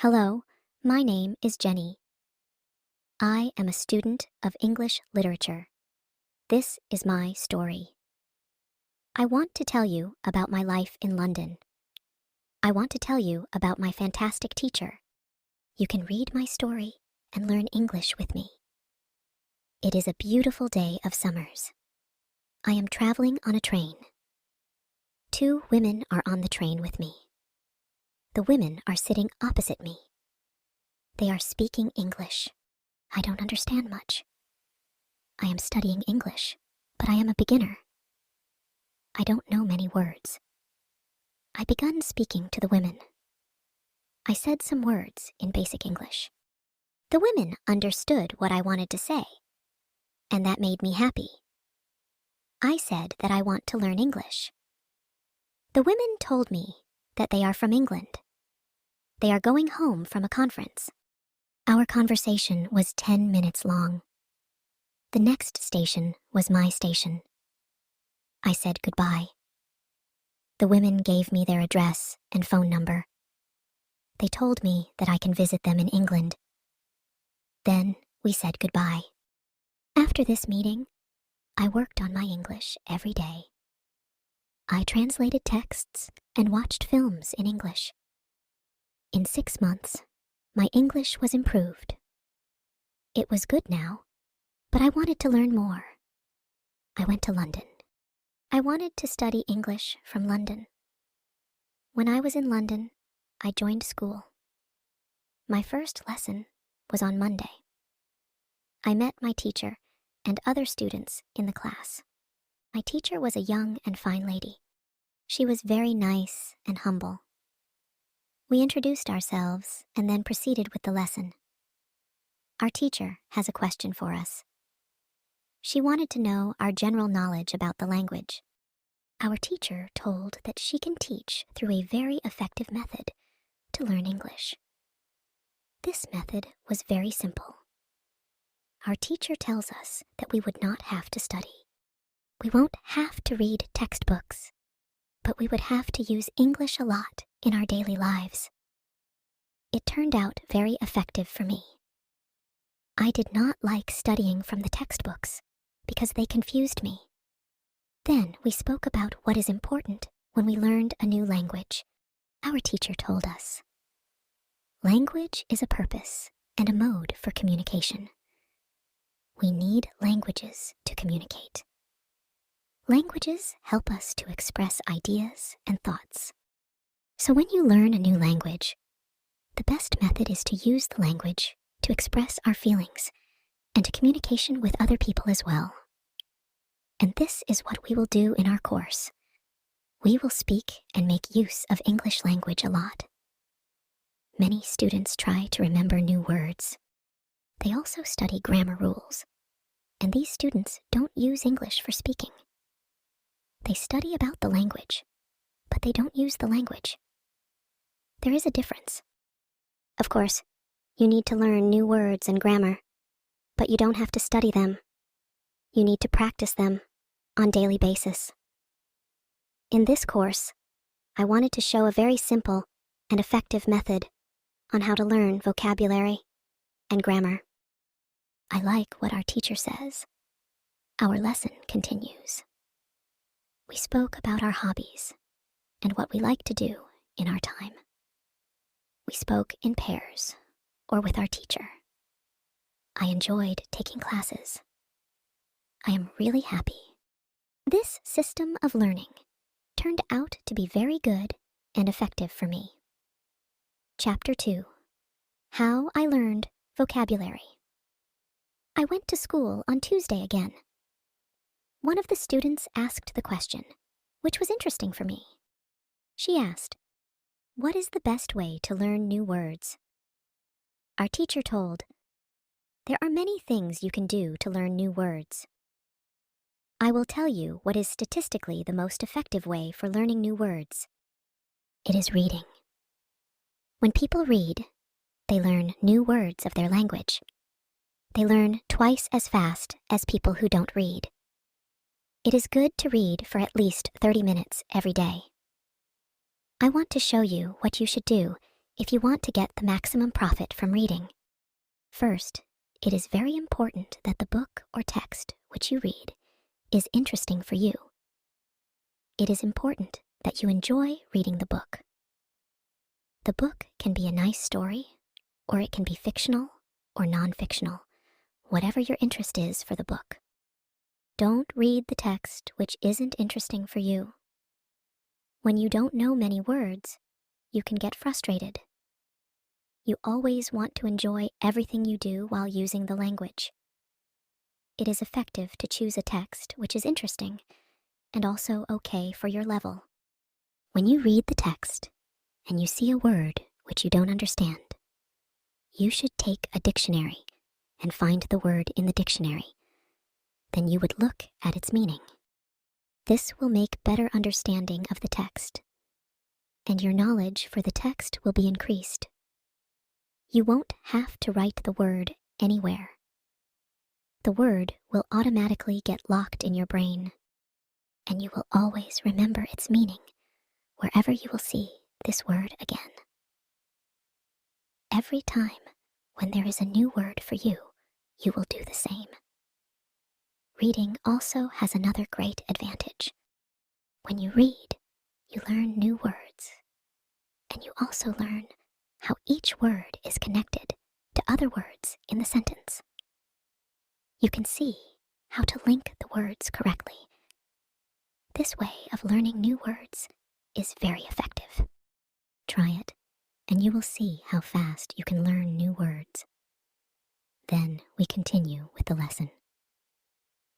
Hello, my name is Jenny. I am a student of English literature. This is my story. I want to tell you about my life in London. I want to tell you about my fantastic teacher. You can read my story and learn English with me. It is a beautiful day of summers. I am traveling on a train. Two women are on the train with me. The women are sitting opposite me. They are speaking English. I don't understand much. I am studying English, but I am a beginner. I don't know many words. I began speaking to the women. I said some words in basic English. The women understood what I wanted to say, and that made me happy. I said that I want to learn English. The women told me that they are from England. They are going home from a conference. Our conversation was 10 minutes long. The next station was my station. I said goodbye. The women gave me their address and phone number. They told me that I can visit them in England. Then we said goodbye. After this meeting, I worked on my English every day. I translated texts and watched films in English. In 6 months, my English was improved. It was good now, but I wanted to learn more. I went to London. I wanted to study English from London. When I was in London, I joined school. My first lesson was on Monday. I met my teacher and other students in the class. My teacher was a young and fine lady. She was very nice and humble. We introduced ourselves and then proceeded with the lesson. Our teacher has a question for us. She wanted to know our general knowledge about the language. Our teacher told that she can teach through a very effective method to learn English. This method was very simple. Our teacher tells us that we would not have to study. We won't have to read textbooks, but we would have to use English a lot in our daily lives. It turned out very effective for me. I did not like studying from the textbooks because they confused me. Then we spoke about what is important when we learned a new language. Our teacher told us, language is a purpose and a mode for communication. We need languages to communicate. Languages help us to express ideas and thoughts. So when you learn a new language, the best method is to use the language to express our feelings and to communication with other people as well. And this is what we will do in our course. We will speak and make use of English language a lot. Many students try to remember new words. They also study grammar rules. And these students don't use English for speaking. They study about the language, but they don't use the language. There is a difference. Of course, you need to learn new words and grammar, but you don't have to study them. You need to practice them on a daily basis. In this course, I wanted to show a very simple and effective method on how to learn vocabulary and grammar. I like what our teacher says. Our lesson continues. We spoke about our hobbies and what we like to do in our time. We spoke in pairs or with our teacher. I enjoyed taking classes. I am really happy. This system of learning turned out to be very good and effective for me. Chapter 2. How I Learned Vocabulary. I went to school on Tuesday again. One of the students asked the question, which was interesting for me. She asked, "What is the best way to learn new words?" Our teacher told, "There are many things you can do to learn new words. I will tell you what is statistically the most effective way for learning new words. It is reading. When people read, they learn new words of their language. They learn twice as fast as people who don't read. It is good to read for at least 30 minutes every day. I want to show you what you should do if you want to get the maximum profit from reading. First, it is very important that the book or text which you read is interesting for you. It is important that you enjoy reading the book. The book can be a nice story, or it can be fictional or non-fictional, whatever your interest is for the book. Don't read the text which isn't interesting for you. When you don't know many words, you can get frustrated. You always want to enjoy everything you do while using the language. It is effective to choose a text which is interesting and also okay for your level. When you read the text and you see a word which you don't understand, you should take a dictionary and find the word in the dictionary. Then you would look at its meaning. This will make better understanding of the text, and your knowledge for the text will be increased. You won't have to write the word anywhere. The word will automatically get locked in your brain, and you will always remember its meaning wherever you will see this word again. Every time when there is a new word for you, you will do the same. Reading also has another great advantage. When you read, you learn new words, and you also learn how each word is connected to other words in the sentence. You can see how to link the words correctly. This way of learning new words is very effective. Try it, and you will see how fast you can learn new words. Then we continue with the lesson.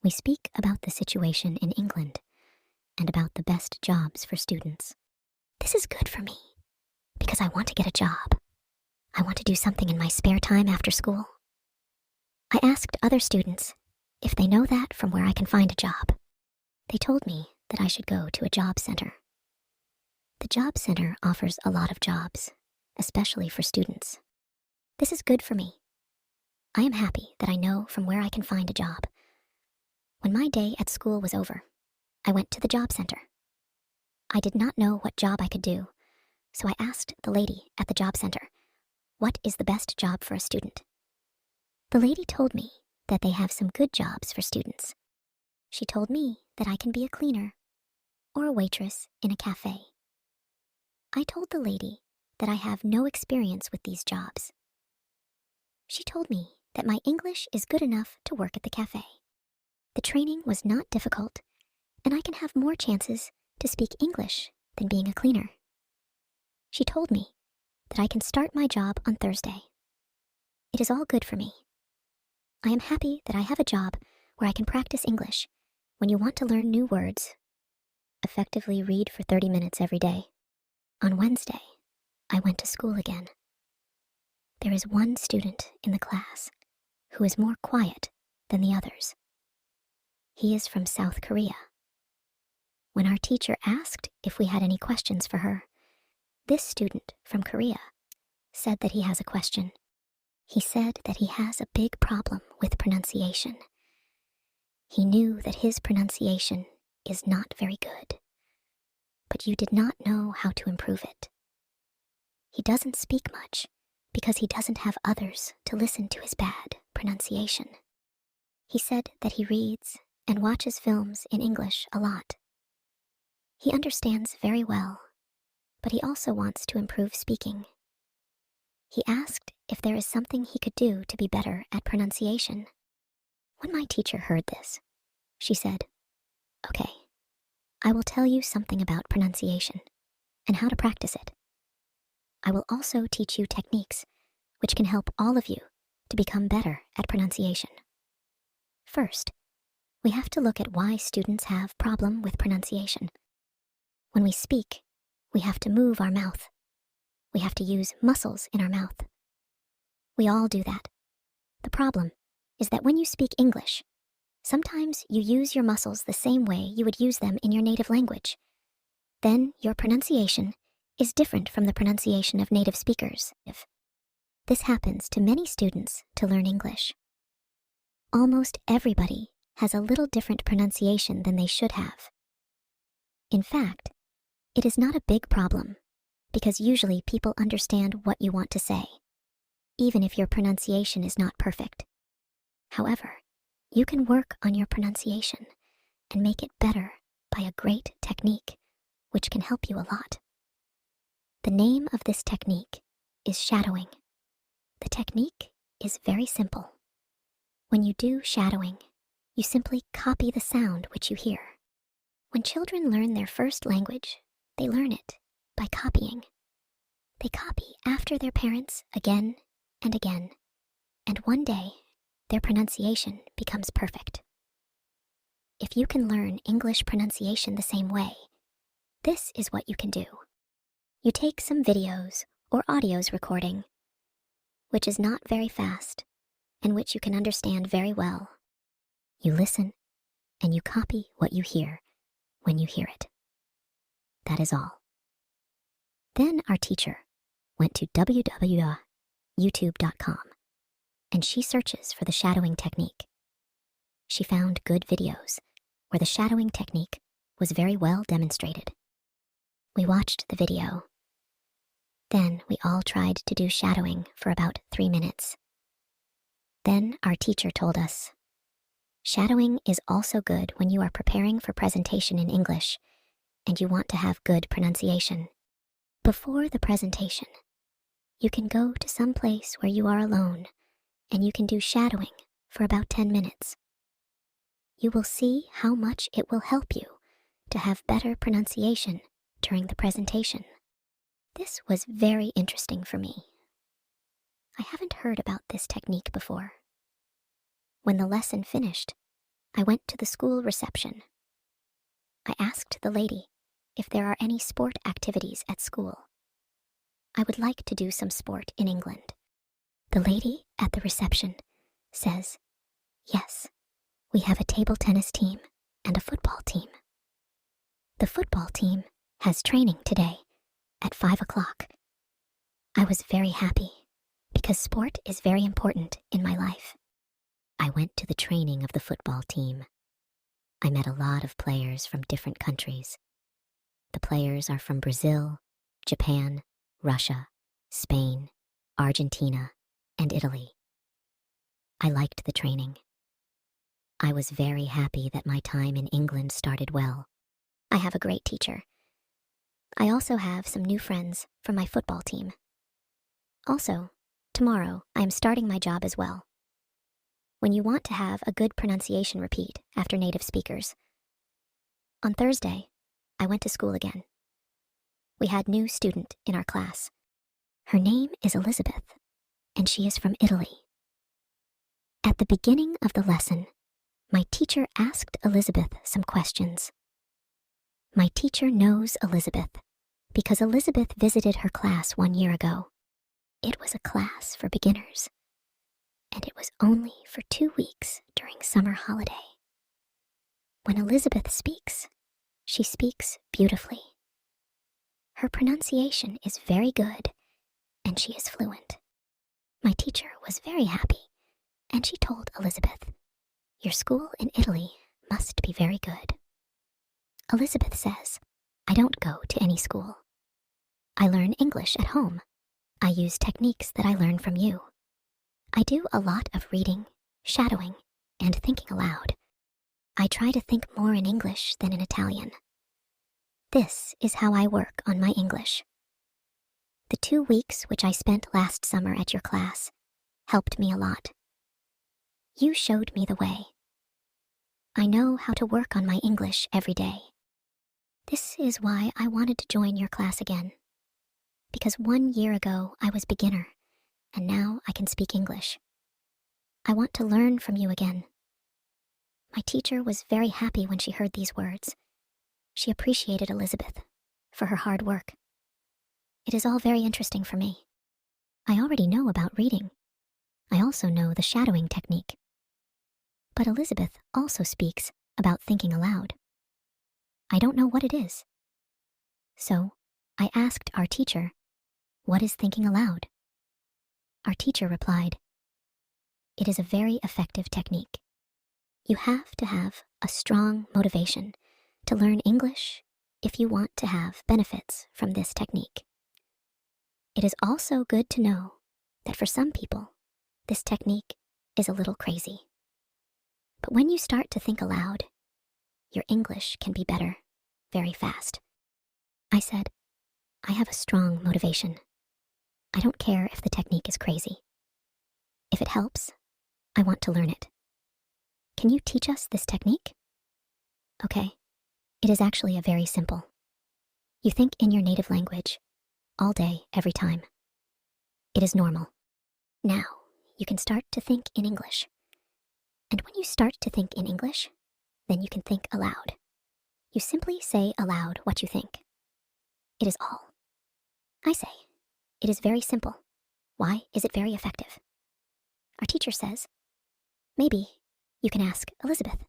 We speak about the situation in England and about the best jobs for students. This is good for me because I want to get a job. I want to do something in my spare time after school. I asked other students if they know that from where I can find a job. They told me that I should go to a job center. The job center offers a lot of jobs, especially for students. This is good for me. I am happy that I know from where I can find a job. When my day at school was over, I went to the job center. I did not know what job I could do, so I asked the lady at the job center, "What is the best job for a student?" The lady told me that they have some good jobs for students. She told me that I can be a cleaner or a waitress in a cafe. I told the lady that I have no experience with these jobs. She told me that my English is good enough to work at the cafe. The training was not difficult, and I can have more chances to speak English than being a cleaner. She told me that I can start my job on Thursday. It is all good for me. I am happy that I have a job where I can practice English when you want to learn new words. Effectively read for 30 minutes every day. On Wednesday, I went to school again. There is one student in the class who is more quiet than the others. He is from South Korea. When our teacher asked if we had any questions for her, this student from Korea said that he has a question. He said that he has a big problem with pronunciation. He knew that his pronunciation is not very good, but you did not know how to improve it. He doesn't speak much because he doesn't have others to listen to his bad pronunciation. He said that he reads and watches films in English a lot. He understands very well, but he also wants to improve speaking. He asked if there is something he could do to be better at pronunciation. When my teacher heard this, she said, "Okay, I will tell you something about pronunciation and how to practice it. I will also teach you techniques which can help all of you to become better at pronunciation. First, we have to look at why students have problem with pronunciation. When we speak, we have to move our mouth. We have to use muscles in our mouth. We all do that. The problem is that when you speak English, sometimes you use your muscles the same way you would use them in your native language. Then your pronunciation is different from the pronunciation of native speakers. This happens to many students to learn English. Almost everybody has a little different pronunciation than they should have. In fact, it is not a big problem because usually people understand what you want to say, even if your pronunciation is not perfect. However, you can work on your pronunciation and make it better by a great technique, which can help you a lot. The name of this technique is shadowing. The technique is very simple. When you do shadowing, you simply copy the sound which you hear. When children learn their first language, they learn it by copying. They copy after their parents again and again, and one day, their pronunciation becomes perfect. If you can learn English pronunciation the same way, this is what you can do. You take some videos or audios recording, which is not very fast and which you can understand very well. You listen and you copy what you hear when you hear it. That is all. Then our teacher went to www.youtube.com and she searches for the shadowing technique. She found good videos where the shadowing technique was very well demonstrated. We watched the video. Then we all tried to do shadowing for about 3 minutes. Then our teacher told us, shadowing is also good when you are preparing for presentation in English and you want to have good pronunciation. Before the presentation, you can go to some place where you are alone and you can do shadowing for about 10 minutes. You will see how much it will help you to have better pronunciation during the presentation. This was very interesting for me. I haven't heard about this technique before. When the lesson finished, I went to the school reception. I asked the lady if there are any sport activities at school. I would like to do some sport in England. The lady at the reception says, yes, we have a table tennis team and a football team. The football team has training today at 5 o'clock. I was very happy because sport is very important in my life. I went to the training of the football team. I met a lot of players from different countries. The players are from Brazil, Japan, Russia, Spain, Argentina, and Italy. I liked the training. I was very happy that my time in England started well. I have a great teacher. I also have some new friends from my football team. Also, tomorrow I am starting my job as well. When you want to have a good pronunciation repeat after native speakers. On Thursday, I went to school again. We had a new student in our class. Her name is Elizabeth, and she is from Italy. At the beginning of the lesson, my teacher asked Elizabeth some questions. My teacher knows Elizabeth because Elizabeth visited her class 1 year ago. It was a class for beginners, and it was only for 2 weeks during summer holiday. When Elizabeth speaks, she speaks beautifully. Her pronunciation is very good, and she is fluent. My teacher was very happy, and she told Elizabeth, your school in Italy must be very good. Elizabeth says, I don't go to any school. I learn English at home. I use techniques that I learn from you. I do a lot of reading, shadowing, and thinking aloud. I try to think more in English than in Italian. This is how I work on my English. The 2 weeks which I spent last summer at your class helped me a lot. You showed me the way. I know how to work on my English every day. This is why I wanted to join your class again. Because 1 year ago I was beginner, and now I can speak English. I want to learn from you again. My teacher was very happy when she heard these words. She appreciated Elizabeth for her hard work. It is all very interesting for me. I already know about reading. I also know the shadowing technique. But Elizabeth also speaks about thinking aloud. I don't know what it is. So I asked our teacher, what is thinking aloud? Our teacher replied, it is a very effective technique. You have to have a strong motivation to learn English if you want to have benefits from this technique. It is also good to know that for some people, this technique is a little crazy. But when you start to think aloud, your English can be better very fast. I said, I have a strong motivation. I don't care if the technique is crazy. If it helps, I want to learn it. Can you teach us this technique? Okay, it is actually a very simple. You think in your native language, all day, every time. It is normal. Now, you can start to think in English. And when you start to think in English, then you can think aloud. You simply say aloud what you think. It is all. I say, it is very simple. Why is it very effective? Our teacher says, maybe you can ask Elizabeth.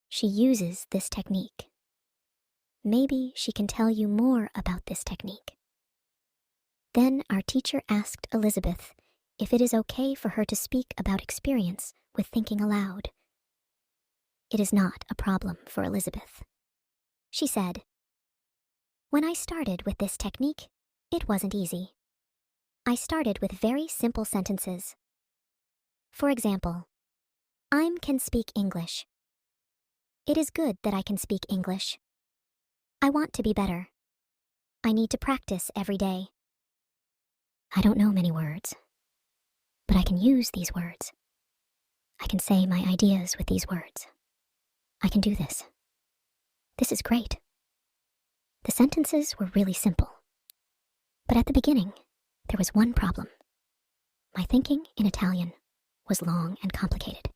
She uses this technique. Maybe she can tell you more about this technique. Then our teacher asked Elizabeth if it is okay for her to speak about experience with thinking aloud. It is not a problem for Elizabeth. She said, when I started with this technique, it wasn't easy. I started with very simple sentences. For example, I can speak English. It is good that I can speak English. I want to be better. I need to practice every day. I don't know many words, but I can use these words. I can say my ideas with these words. I can do this. This is great. The sentences were really simple. But at the beginning, there was one problem. My thinking in Italian was long and complicated.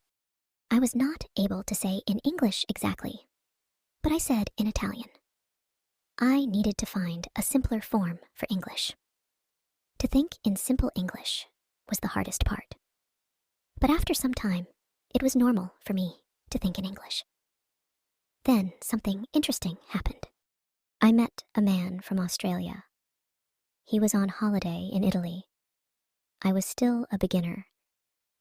I was not able to say in English exactly, but I said in Italian. I needed to find a simpler form for English. To think in simple English was the hardest part. But after some time, it was normal for me to think in English. Then something interesting happened. I met a man from Australia. He was on holiday in Italy. I was still a beginner,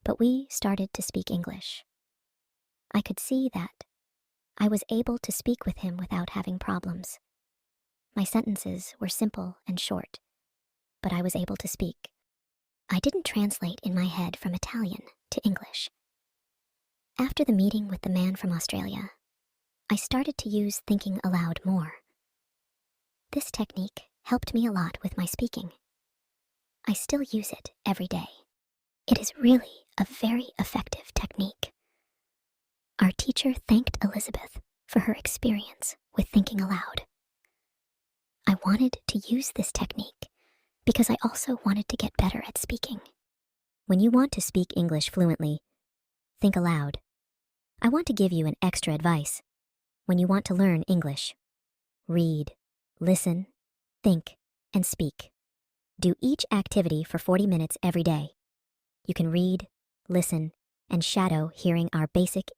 but we started to speak English. I could see that I was able to speak with him without having problems. My sentences were simple and short, but I was able to speak. I didn't translate in my head from Italian to English. After the meeting with the man from Australia, I started to use thinking aloud more. This technique helped me a lot with my speaking. I still use it every day. It is really a very effective technique. Our teacher thanked Elizabeth for her experience with thinking aloud. I wanted to use this technique because I also wanted to get better at speaking. When you want to speak English fluently, think aloud. I want to give you an extra advice. When you want to learn English, read, listen, think, and speak. Do each activity for 40 minutes every day. You can read, listen, and shadow hearing our basic